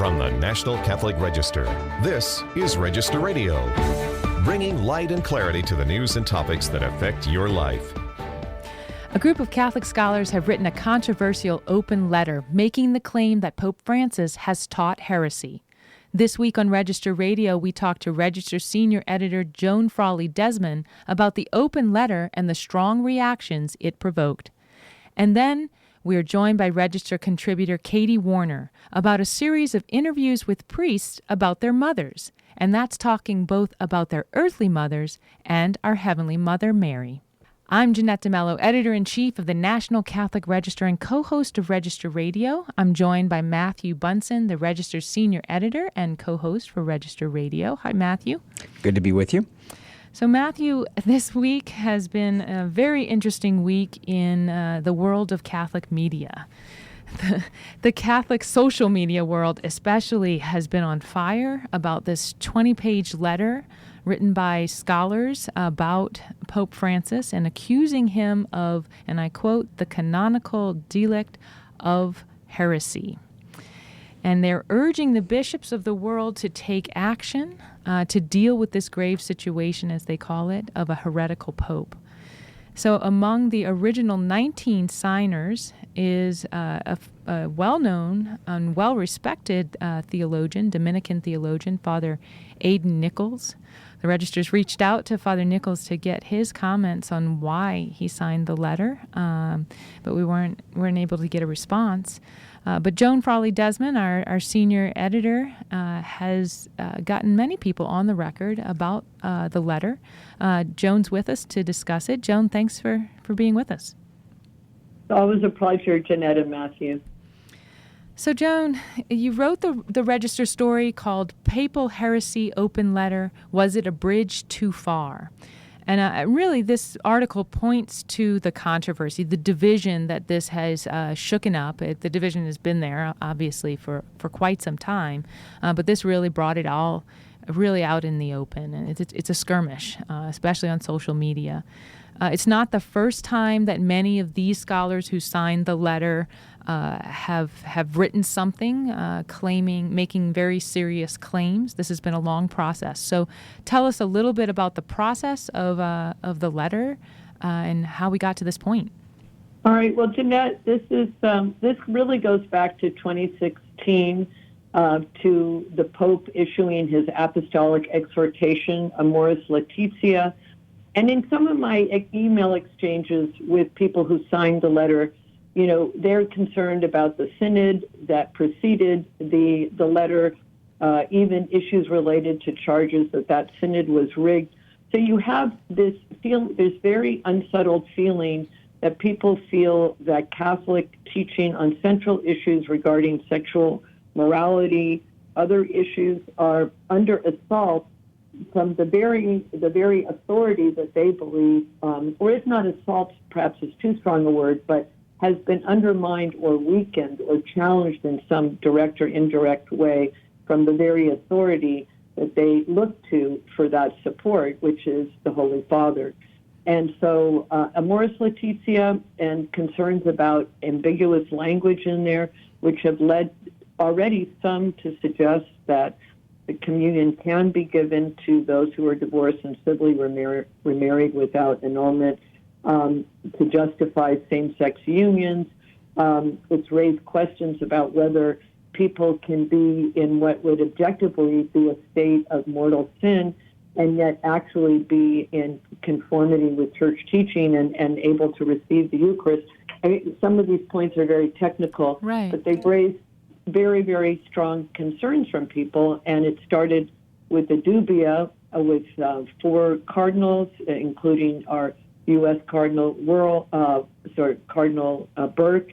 From the National Catholic Register, this is Register Radio, bringing light and clarity to the news and topics that affect your life. A group of Catholic scholars have written a controversial open letter making the claim that Pope Francis has taught heresy. This week on Register Radio, we talked to Register Senior Editor Joan Frawley Desmond about the open letter and the strong reactions it provoked. And then we are joined by Register contributor Katie Warner about a series of interviews with priests about their mothers. And that's talking both about their earthly mothers and our Heavenly Mother, Mary. I'm Jeanette DeMelo, Editor-in-Chief of the National Catholic Register and co-host of Register Radio. I'm joined by Matthew Bunson, the Register's Senior Editor and co-host for Register Radio. Hi, Matthew. Good to be with you. So, Matthew, this week has been a very interesting week in the world of Catholic media. The Catholic social media world especially has been on fire about this 20-page letter written by scholars about Pope Francis and accusing him of, and I quote, the canonical delict of heresy. And they're urging the bishops of the world to take action to deal with this grave situation, as they call it, of a heretical pope. So among the original 19 signers is a well-known and well-respected theologian, Dominican theologian, Father Aidan Nichols. The Registers reached out to Father Nichols to get his comments on why he signed the letter, but we weren't able to get a response. But Joan Frawley Desmond, our senior editor, has gotten many people on the record about the letter. Joan's with us to discuss it. Joan, thanks for being with us. It's always a pleasure, Jeanette and Matthew. So, Joan, you wrote the Register story called Papal Heresy Open Letter, Was It a Bridge Too Far? And really, this article points to the controversy, the division that this has shooken up. The division has been there, obviously, for quite some time, but this really brought it all really out in the open. And it's a skirmish, especially on social media. It's not the first time that many of these scholars who signed the letter have written something making very serious claims. This has been a long process. So tell us a little bit about the process of the letter and how we got to this point. All right. Well, Jeanette, this really goes back to 2016 to the Pope issuing his apostolic exhortation, Amoris Laetitia. And in some of my email exchanges with people who signed the letter, you know, they're concerned about the synod that preceded the letter, even issues related to charges that synod was rigged. So you have this very unsettled feeling that people feel that Catholic teaching on central issues regarding sexual morality, other issues are under assault from the very authority that they believe, or if not assault, perhaps is too strong a word, but has been undermined or weakened or challenged in some direct or indirect way from the very authority that they look to for that support, which is the Holy Father. And so Amoris Laetitia and concerns about ambiguous language in there, which have led already some to suggest that the communion can be given to those who are divorced and civilly remarried without annulment, to justify same-sex unions. It's raised questions about whether people can be in what would objectively be a state of mortal sin and yet actually be in conformity with church teaching and able to receive the Eucharist. I mean, some of these points are very technical, right, but they've raised very, very strong concerns from people, and it started with the dubia with 4 cardinals, including our U.S. Cardinal Cardinal Burke.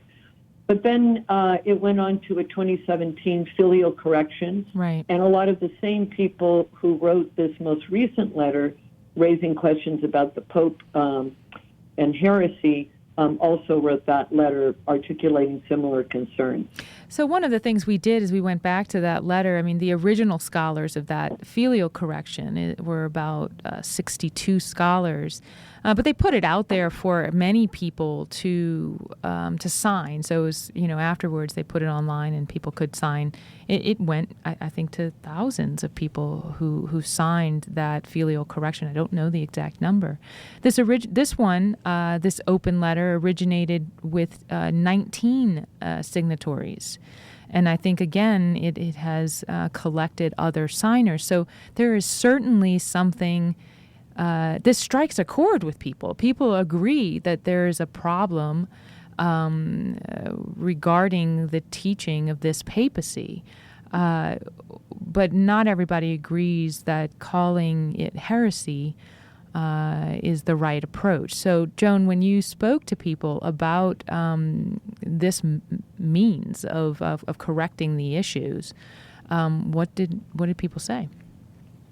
But then it went on to a 2017 filial correction, right, and a lot of the same people who wrote this most recent letter raising questions about the Pope and heresy also wrote that letter articulating similar concerns. So one of the things we did is we went back to that letter. I mean, the original scholars of that filial correction were about 62 scholars. But they put it out there for many people to sign. So it was, afterwards they put it online and people could sign. It went, I think, to thousands of people who signed that filial correction. I don't know the exact number. This open letter originated with 19 signatories. And I think, again, it has collected other signers. So there is certainly something, this strikes a chord with people. People agree that there is a problem regarding the teaching of this papacy. But not everybody agrees that calling it heresy is the right approach. So, Joan, when you spoke to people about this means of correcting the issues, what did people say?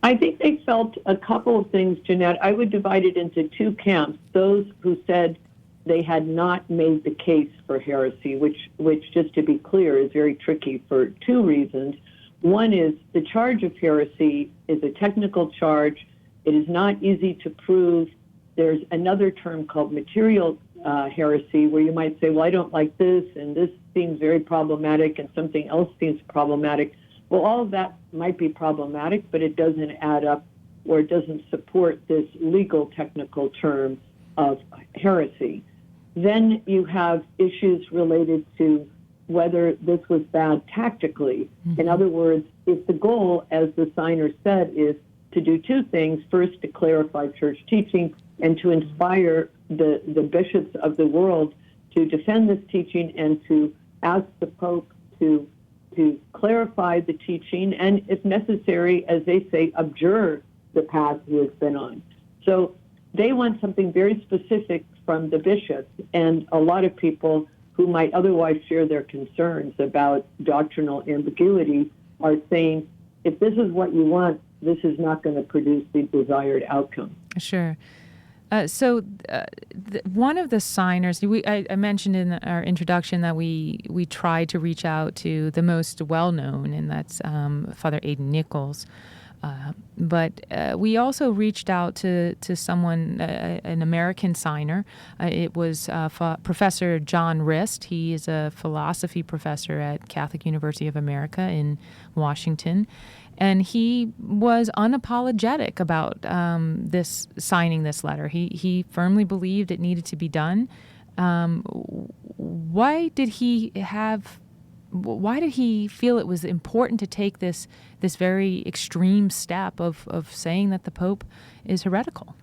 I think they felt a couple of things, Jeanette. I would divide it into two camps. Those who said they had not made the case for heresy, which just to be clear, is very tricky for two reasons. One is the charge of heresy is a technical charge. It is not easy to prove. There's another term called material heresy, where you might say, well, I don't like this, and this seems very problematic, and something else seems problematic. Well, all of that might be problematic, but it doesn't add up, or it doesn't support this legal technical term of heresy. Then you have issues related to whether this was bad tactically. Mm-hmm. In other words, if the goal, as the signer said, is to do two things: first, to clarify church teaching, and to inspire the bishops of the world to defend this teaching and to ask the Pope to clarify the teaching, and if necessary, as they say, abjure the path he has been on. So they want something very specific from the bishops, and a lot of people who might otherwise share their concerns about doctrinal ambiguity are saying, if this is what you want, this is not going to produce the desired outcome. Sure. So one of the signers, I mentioned in our introduction that we tried to reach out to the most well-known, and that's Father Aidan Nichols. But we also reached out to someone, an American signer. It was Professor John Rist. He is a philosophy professor at Catholic University of America in Washington. And he was unapologetic about signing this letter. He firmly believed it needed to be done. Why did he feel it was important to take this very extreme step of saying that the Pope is heretical?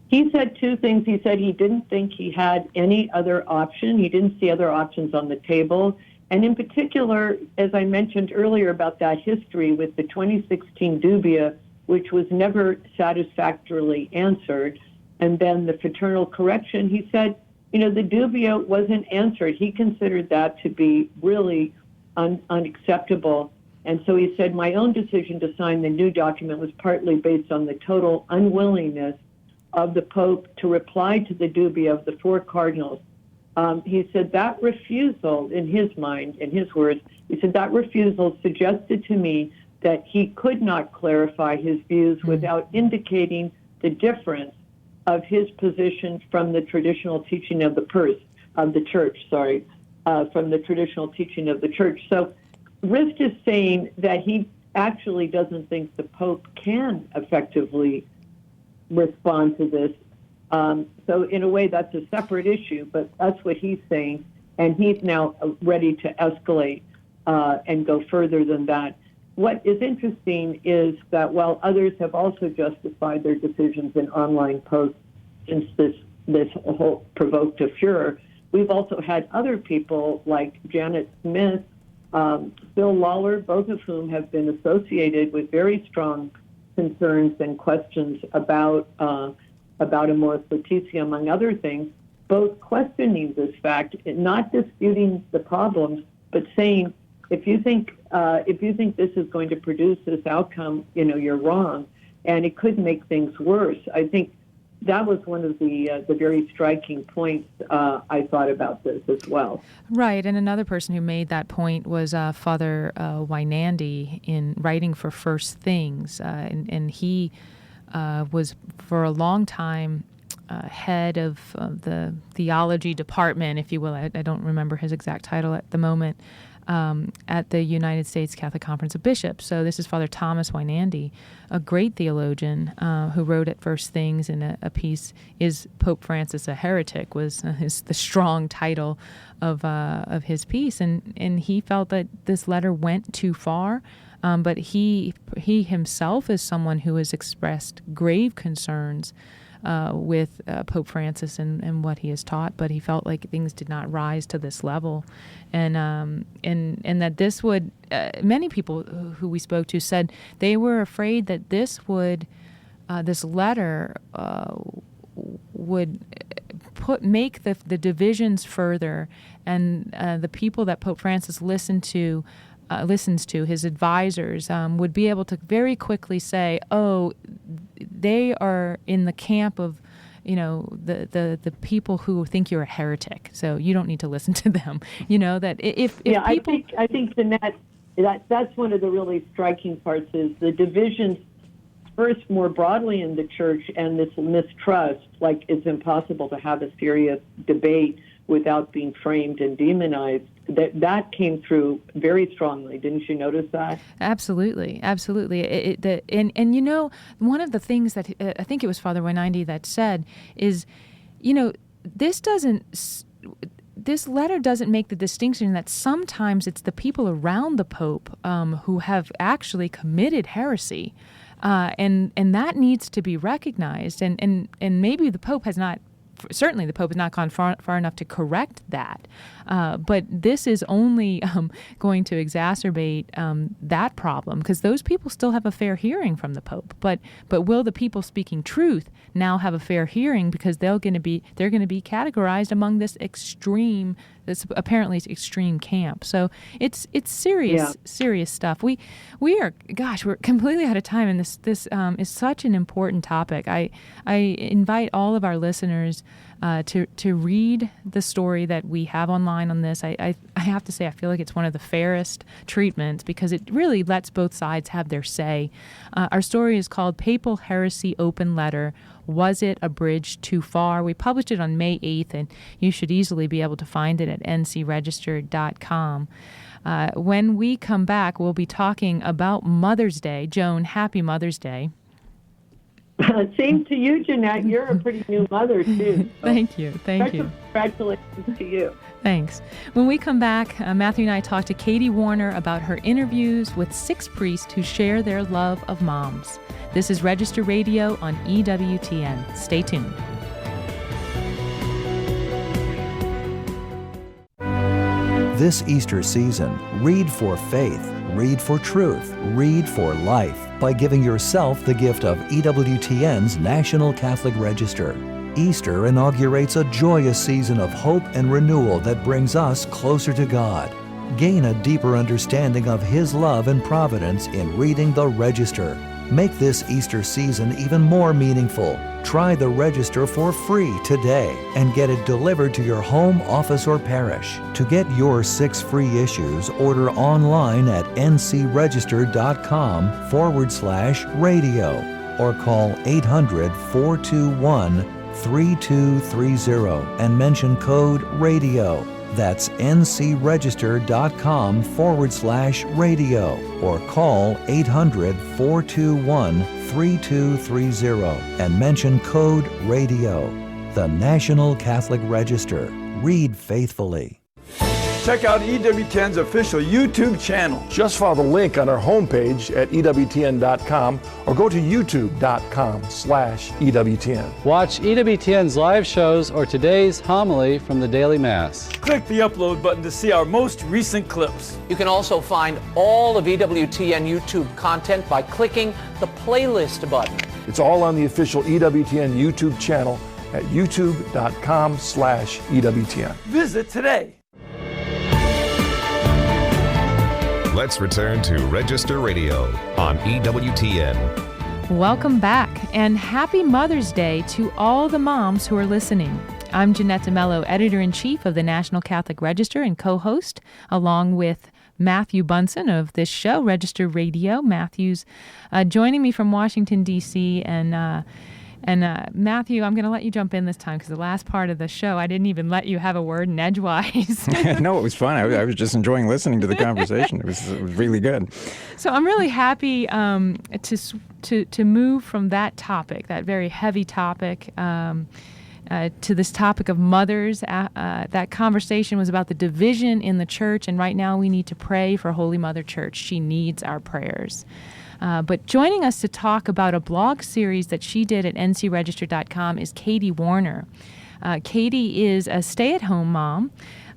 He said two things. He said he didn't think he had any other option. He didn't see other options on the table. And in particular, as I mentioned earlier about that history with the 2016 dubia, which was never satisfactorily answered, and then the fraternal correction, he said, the dubia wasn't answered. He considered that to be really unacceptable. And so he said, my own decision to sign the new document was partly based on the total unwillingness of the Pope to reply to the dubia of the four cardinals. He said that refusal, in his mind, in his words, he said that refusal suggested to me that he could not clarify his views without indicating the difference of his position from the traditional teaching of the church. From the traditional teaching of the church. So Rist is saying that he actually doesn't think the Pope can effectively respond to this. So in a way, that's a separate issue, but that's what he's saying, and he's now ready to escalate and go further than that. What is interesting is that while others have also justified their decisions in online posts since this whole provoked a furor, we've also had other people like Janet Smith, Bill Lawler, both of whom have been associated with very strong concerns and questions about Amoris Laetitia, among other things, both questioning this fact, not disputing the problems, but saying, if you think this is going to produce this outcome, you're wrong, and it could make things worse. I think that was one of the very striking points I thought about this as well. Right, and another person who made that point was Father Wynandy in writing for First Things, and he was for a long time head of the theology department, if you will. I don't remember his exact title at the moment, at the United States Catholic Conference of Bishops. So this is Father Thomas Weinandy, a great theologian who wrote at First Things in a piece, "Is Pope Francis a Heretic?" was the strong title of his piece. And he felt that this letter went too far. But he himself is someone who has expressed grave concerns with Pope Francis and what he has taught, but he felt like things did not rise to this level, and that this would many people who we spoke to said they were afraid that this letter would make the divisions further, and the people that Pope Francis listens to, his advisors, would be able to very quickly say, oh, they are in the camp of, the people who think you're a heretic, so you don't need to listen to them. That if people... I think Jeanette, that's one of the really striking parts is the divisions first more broadly in the church and this mistrust, like it's impossible to have a serious debate without being framed and demonized. That came through very strongly. Didn't you notice that? Absolutely. One of the things that I think it was Father Weinandy that said is, this letter doesn't make the distinction that sometimes it's the people around the Pope who have actually committed heresy, and that needs to be recognized. And maybe the Pope has not. Certainly the Pope has not gone far enough to correct that, but this is only going to exacerbate that problem, because those people still have a fair hearing from the Pope. But will the people speaking truth now have a fair hearing, because they're going to be categorized among this apparently extreme camp? So it's serious stuff. We're completely out of time, and this is such an important topic. I invite all of our listeners to read the story that we have online on this. I have to say, I feel like it's one of the fairest treatments, because it really lets both sides have their say. Our story is called Papal Heresy Open Letter. Was it a bridge too far? We published it on May 8th, and you should easily be able to find it at ncregister.com. When we come back, we'll be talking about Mother's Day. Joan, happy Mother's Day. Same to you, Jeanette. You're a pretty new mother, too. So. Thank you. Congratulations to you. Thanks. When we come back, Matthew and I talk to Katie Warner about her interviews with 6 priests who share their love of moms. This is Register Radio on EWTN. Stay tuned. This Easter season, read for faith, read for truth, read for life by giving yourself the gift of EWTN's National Catholic Register. Easter inaugurates a joyous season of hope and renewal that brings us closer to God. Gain a deeper understanding of His love and providence in reading the Register. Make this Easter season even more meaningful. Try the Register for free today and get it delivered to your home, office, or parish. To get your 6 free issues, order online at ncregister.com/radio or call 800-421-3230 and mention code RADIO. That's ncregister.com/radio or call 800-421-3230 and mention code RADIO. The National Catholic Register. Read faithfully. Check out EWTN's official YouTube channel. Just follow the link on our homepage at EWTN.com or go to YouTube.com/EWTN. Watch EWTN's live shows or today's homily from the Daily Mass. Click the upload button to see our most recent clips. You can also find all of EWTN YouTube content by clicking the playlist button. It's all on the official EWTN YouTube channel at YouTube.com/EWTN. Visit today. Let's return to Register Radio on EWTN. Welcome back, and happy Mother's Day to all the moms who are listening. I'm Jeanette DeMelo, Editor-in-Chief of the National Catholic Register and co-host, along with Matthew Bunson of this show, Register Radio. Matthew's joining me from Washington, D.C., and And Matthew, I'm going to let you jump in this time because the last part of the show, I didn't even let you have a word in edgewise. No, it was fun. I was just enjoying listening to the conversation. It was really good. So I'm really happy to move from that topic, that very heavy topic, to this topic of mothers. That conversation was about the division in the church, and right now we need to pray for Holy Mother Church. She needs our prayers. But joining us to talk about a blog series that she did at ncregister.com is Katie Warner. Katie is a stay-at-home mom,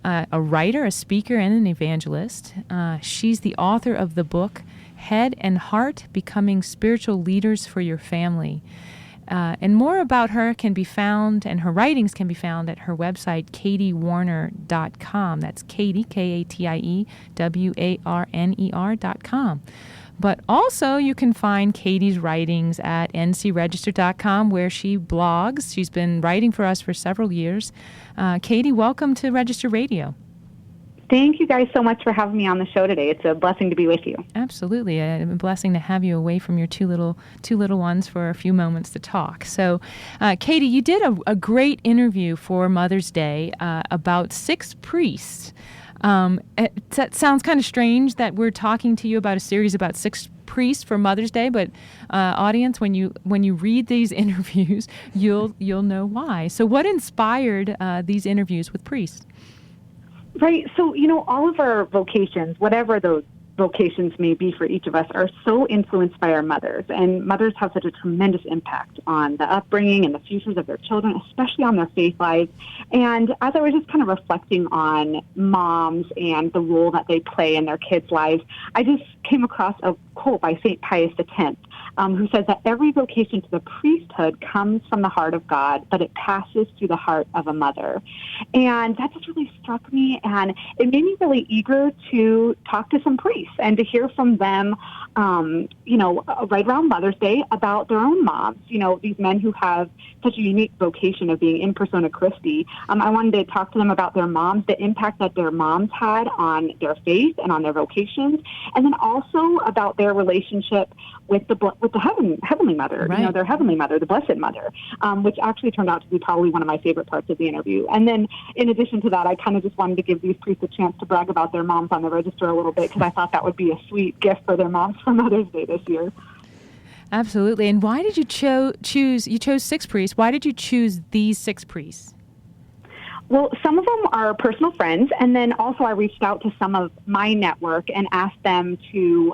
a writer, a speaker, and an evangelist. She's the author of the book, Head and Heart, Becoming Spiritual Leaders for Your Family. And more about her can be found, and her writings can be found at her website, katiewarner.com. That's Katie, KatieWarner.com. But also you can find Katie's writings at ncregister.com, where she blogs. She's been writing for us for several years. Katie, welcome to Register Radio. Thank you guys so much for having me on the show today. It's a blessing to be with you. Absolutely. A blessing to have you away from your two little ones for a few moments to talk. So, Katie, you did a great interview for Mother's Day about 6 priests. That sounds kind of strange that we're talking to you about a series about 6 priests for Mother's Day, but audience, when you read these interviews, you'll know why. So what inspired these interviews with priests? Right. So, all of our vocations, whatever those vocations may be for each of us, are so influenced by our mothers. And mothers have such a tremendous impact on the upbringing and the futures of their children, especially on their faith lives. And as I was just kind of reflecting on moms and the role that they play in their kids' lives, I just came across a quote by St. Pius X, who says that every vocation to the priesthood comes from the heart of God, but it passes through the heart of a mother. And that just really struck me, and it made me really eager to talk to some priests and to hear from them, right around Mother's Day about their own moms, these men who have such a unique vocation of being in persona Christi. I wanted to talk to them about their moms, the impact that their moms had on their faith and on their vocations, and then also about their relationship with the Heavenly Mother, right. Their Heavenly Mother, the Blessed Mother, which actually turned out to be probably one of my favorite parts of the interview. And then in addition to that, I kind of just wanted to give these priests a chance to brag about their moms on the register a little bit, because I thought that would be a sweet gift for their moms for Mother's Day this year. Absolutely. And why did you choose 6 priests? Why did you choose these 6 priests? Well, some of them are personal friends, and then also I reached out to some of my network and asked them to,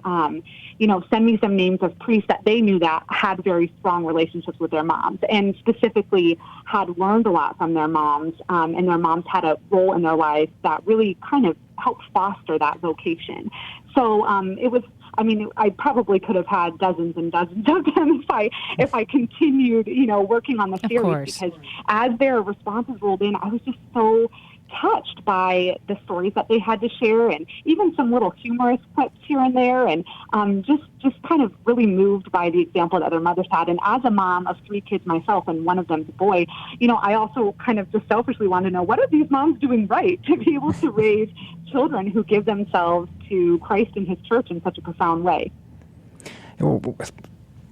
send me some names of priests that they knew that had very strong relationships with their moms, and specifically had learned a lot from their moms, and their moms had a role in their lives that really kind of helped foster that vocation. So it was. I probably could have had dozens and dozens of them if I continued, working on the series, because as their responses rolled in, I was just so touched by the stories that they had to share, and even some little humorous clips here and there, and just kind of really moved by the example that their mothers had. And as a mom of 3 kids myself, and one of them's a boy, I also kind of just selfishly want to know, what are these moms doing right to be able to raise children who give themselves to Christ and His church in such a profound way?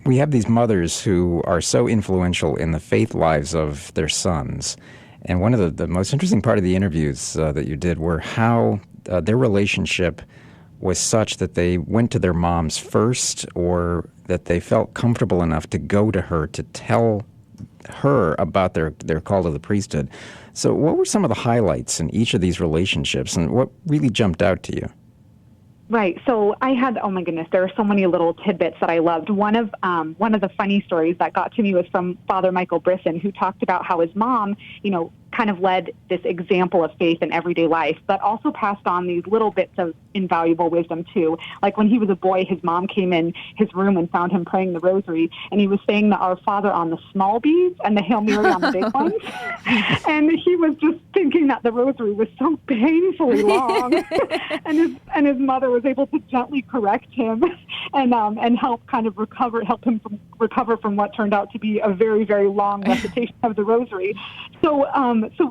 We have these mothers who are so influential in the faith lives of their sons. And one of the most interesting part of the interviews that you did were how their relationship was such that they went to their moms first, or that they felt comfortable enough to go to her to tell her about their call to the priesthood. So what were some of the highlights in each of these relationships, and what really jumped out to you? Right. So I had, oh my goodness, there are so many little tidbits that I loved. One of the funny stories that got to me was from Father Michael Brisson, who talked about how his mom, kind of led this example of faith in everyday life, but also passed on these little bits of invaluable wisdom too. Like when he was a boy, his mom came in his room and found him praying the rosary, and he was saying the Our Father on the small beads and the Hail Mary on the big ones. And he was just thinking that the rosary was so painfully long. and his mother was able to gently correct him and help him recover from what turned out to be a very, very long recitation of the rosary. So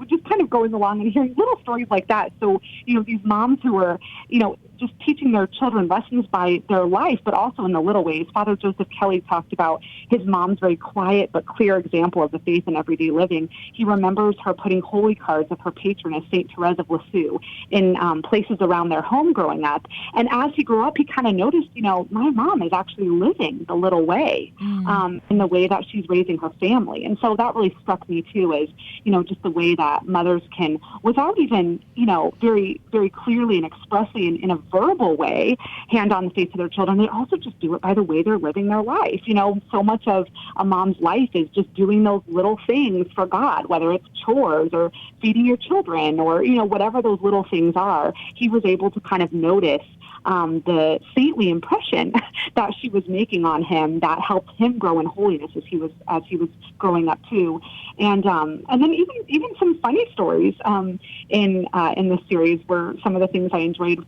just kind of going along and hearing little stories like that. So, these moms who are, just teaching their children lessons by their life, but also in the little ways. Father Joseph Kelly talked about his mom's very quiet but clear example of the faith in everyday living. He remembers her putting holy cards of her patroness, St. Therese of Lisieux, in places around their home growing up. And as he grew up, he kind of noticed, my mom is actually living the little way in the way that she's raising her family. And so that really struck me, too, as, just the way that mothers can, without even, very, very clearly and expressly in a verbal way, hand on the faith to their children. They also just do it by the way they're living their life. So much of a mom's life is just doing those little things for God, whether it's chores or feeding your children or, whatever those little things are. He was able to kind of notice the saintly impression that she was making on him that helped him grow in holiness as he was growing up too, and then even some funny stories in this series were some of the things I enjoyed.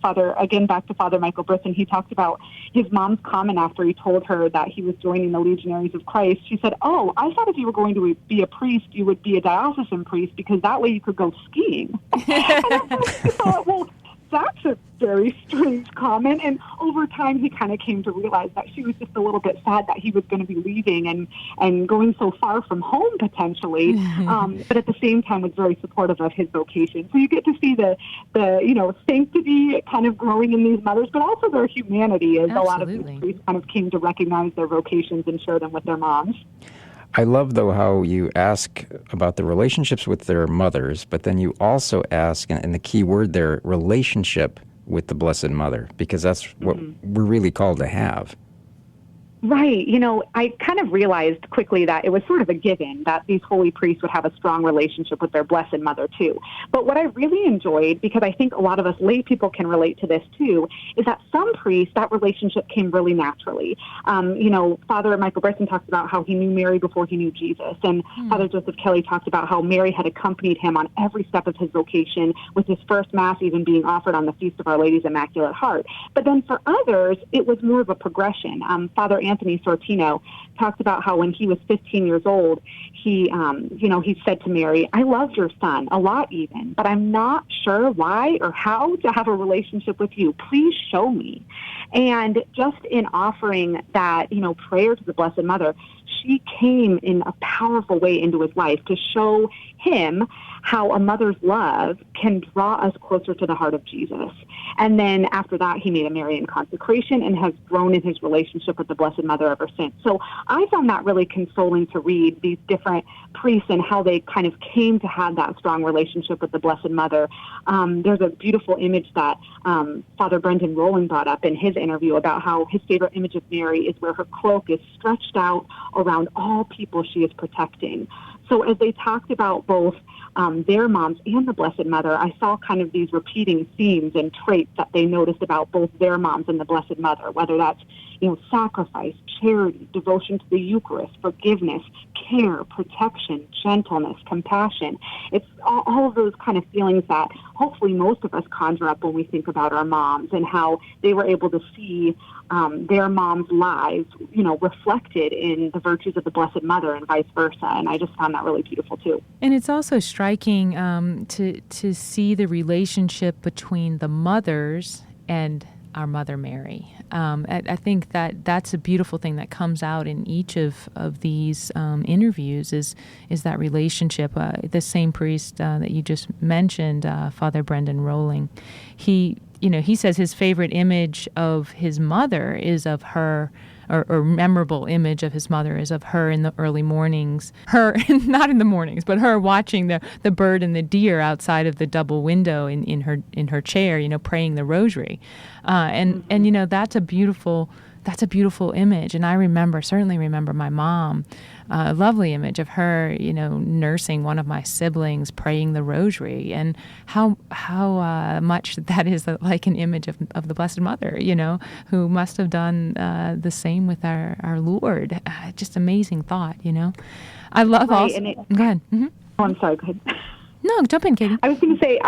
Back to Father Michael Brisson, he talked about his mom's comment after he told her that he was joining the Legionaries of Christ. She said, "Oh, I thought if you were going to be a priest, you would be a diocesan priest because that way you could go skiing." And I thought, well, that's a very strange comment. And over time, he kind of came to realize that she was just a little bit sad that he was going to be leaving and going so far from home potentially. But at the same time, was very supportive of his vocation. So you get to see the sanctity kind of growing in these mothers, but also their humanity as a lot of these priests kind of came to recognize their vocations and share them with their moms. I love, though, how you ask about the relationships with their mothers, but then you also ask, and the key word there, relationship with the Blessed Mother, because that's what we're really called to have. Right. I kind of realized quickly that it was sort of a given that these holy priests would have a strong relationship with their Blessed Mother, too. But what I really enjoyed, because I think a lot of us lay people can relate to this, too, is that some priests, that relationship came really naturally. Father Michael Brisson talks about how he knew Mary before he knew Jesus. And Father Joseph Kelly talks about how Mary had accompanied him on every step of his vocation, with his first Mass even being offered on the Feast of Our Lady's Immaculate Heart. But then for others, it was more of a progression. Father Anthony Sortino talked about how when he was 15 years old, he said to Mary, "I love your son a lot even, but I'm not sure why or how to have a relationship with you. Please show me." And just in offering that, prayer to the Blessed Mother, she came in a powerful way into his life to show him how a mother's love can draw us closer to the heart of Jesus. And then after that, he made a Marian consecration and has grown in his relationship with the Blessed Mother ever since. So I found that really consoling to read these different priests and how they kind of came to have that strong relationship with the Blessed Mother. There's a beautiful image that Father Brendan Rowling brought up in his interview about how his favorite image of Mary is where her cloak is stretched out around all people she is protecting. So as they talked about both their moms and the Blessed Mother, I saw kind of these repeating themes and traits that they noticed about both their moms and the Blessed Mother, whether that's, sacrifice, charity, devotion to the Eucharist, forgiveness, care, protection, gentleness, compassion. It's all of those kind of feelings that hopefully most of us conjure up when we think about our moms and how they were able to see their moms' lives, reflected in the virtues of the Blessed Mother and vice versa. And I just found that really beautiful, too. And it's also striking to see the relationship between the mothers and our Mother Mary. I think that's a beautiful thing that comes out in each of these interviews is that relationship. The same priest that you just mentioned, Father Brendan Rowling, he says his favorite image of his mother is of her, or memorable image of his mother is of her in the early mornings. Her, not in the mornings, but her watching the bird and the deer outside of the double window in her chair, praying the rosary. And that's a beautiful image. And I certainly remember my mom, a lovely image of her, nursing one of my siblings, praying the rosary, and how much that is like an image of the Blessed Mother, who must have done the same with our Lord. Just amazing thought, I love all. Go ahead. Mm-hmm. Oh, I'm sorry. Go ahead. No, jump in, Katie. I was going to say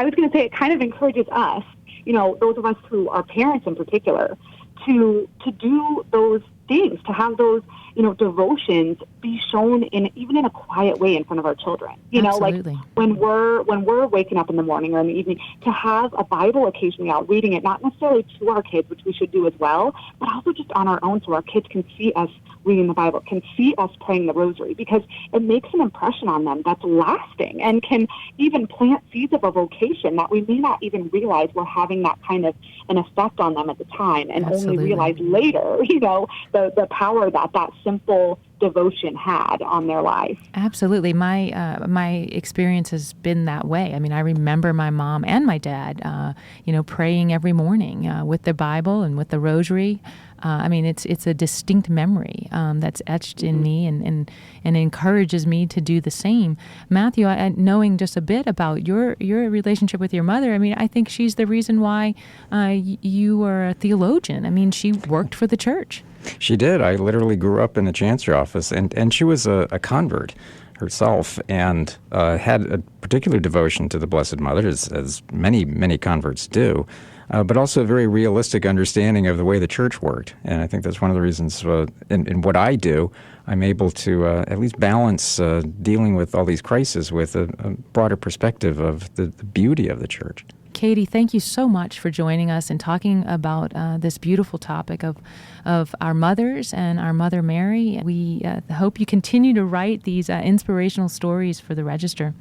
it kind of encourages us, those of us who are parents in particular, to do those things, to have those, devotions be shown even in a quiet way in front of our children. Absolutely. Like when we're waking up in the morning or in the evening, to have a Bible occasionally out reading it, not necessarily to our kids, which we should do as well, but also just on our own so our kids can see us reading the Bible, can see us praying the rosary, because it makes an impression on them that's lasting and can even plant seeds of a vocation that we may not even realize we're having that kind of an effect on them at the time, and Absolutely. only realize later, the power that simple devotion had on their life. Absolutely. My experience has been that way. I mean, I remember my mom and my dad, praying every morning with the Bible and with the rosary. It's a distinct memory that's etched in me and encourages me to do the same. Matthew, knowing just a bit about your relationship with your mother, I think she's the reason why you are a theologian. She worked for the church. She did. I literally grew up in the chancery office, and she was a convert herself and had a particular devotion to the Blessed Mother, as many, many converts do, but also a very realistic understanding of the way the church worked. And I think that's one of the reasons in what I do, I'm able to at least balance dealing with all these crises with a broader perspective of the beauty of the church. Katie, thank you so much for joining us and talking about this beautiful topic of our mothers and our Mother Mary. We hope you continue to write these inspirational stories for the Register.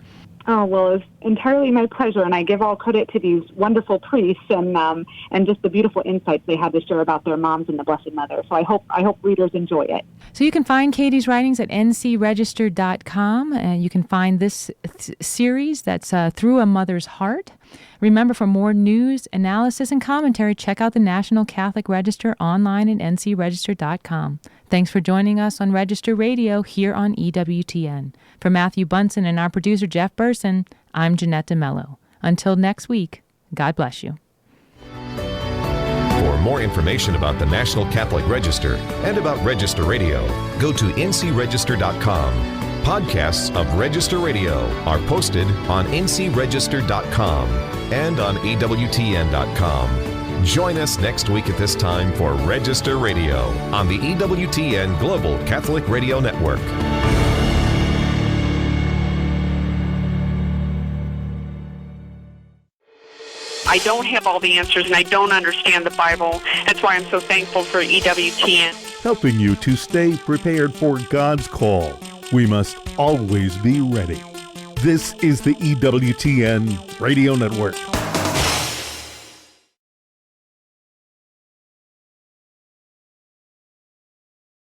Oh, well, it's entirely my pleasure, and I give all credit to these wonderful priests and just the beautiful insights they had to share about their moms and the Blessed Mother. So I hope readers enjoy it. So you can find Katie's writings at ncregister.com. You can find this series that's Through a Mother's Heart. Remember, for more news, analysis, and commentary, check out the National Catholic Register online at ncregister.com. Thanks for joining us on Register Radio here on EWTN. For Matthew Bunson and our producer, Jeff Burson, I'm Jeanette DeMelo. Until next week, God bless you. For more information about the National Catholic Register and about Register Radio, go to ncregister.com. Podcasts of Register Radio are posted on ncregister.com and on EWTN.com. Join us next week at this time for Register Radio on the EWTN Global Catholic Radio Network. I don't have all the answers and I don't understand the Bible. That's why I'm so thankful for EWTN. Helping you to stay prepared for God's call. We must always be ready. This is the EWTN Radio Network.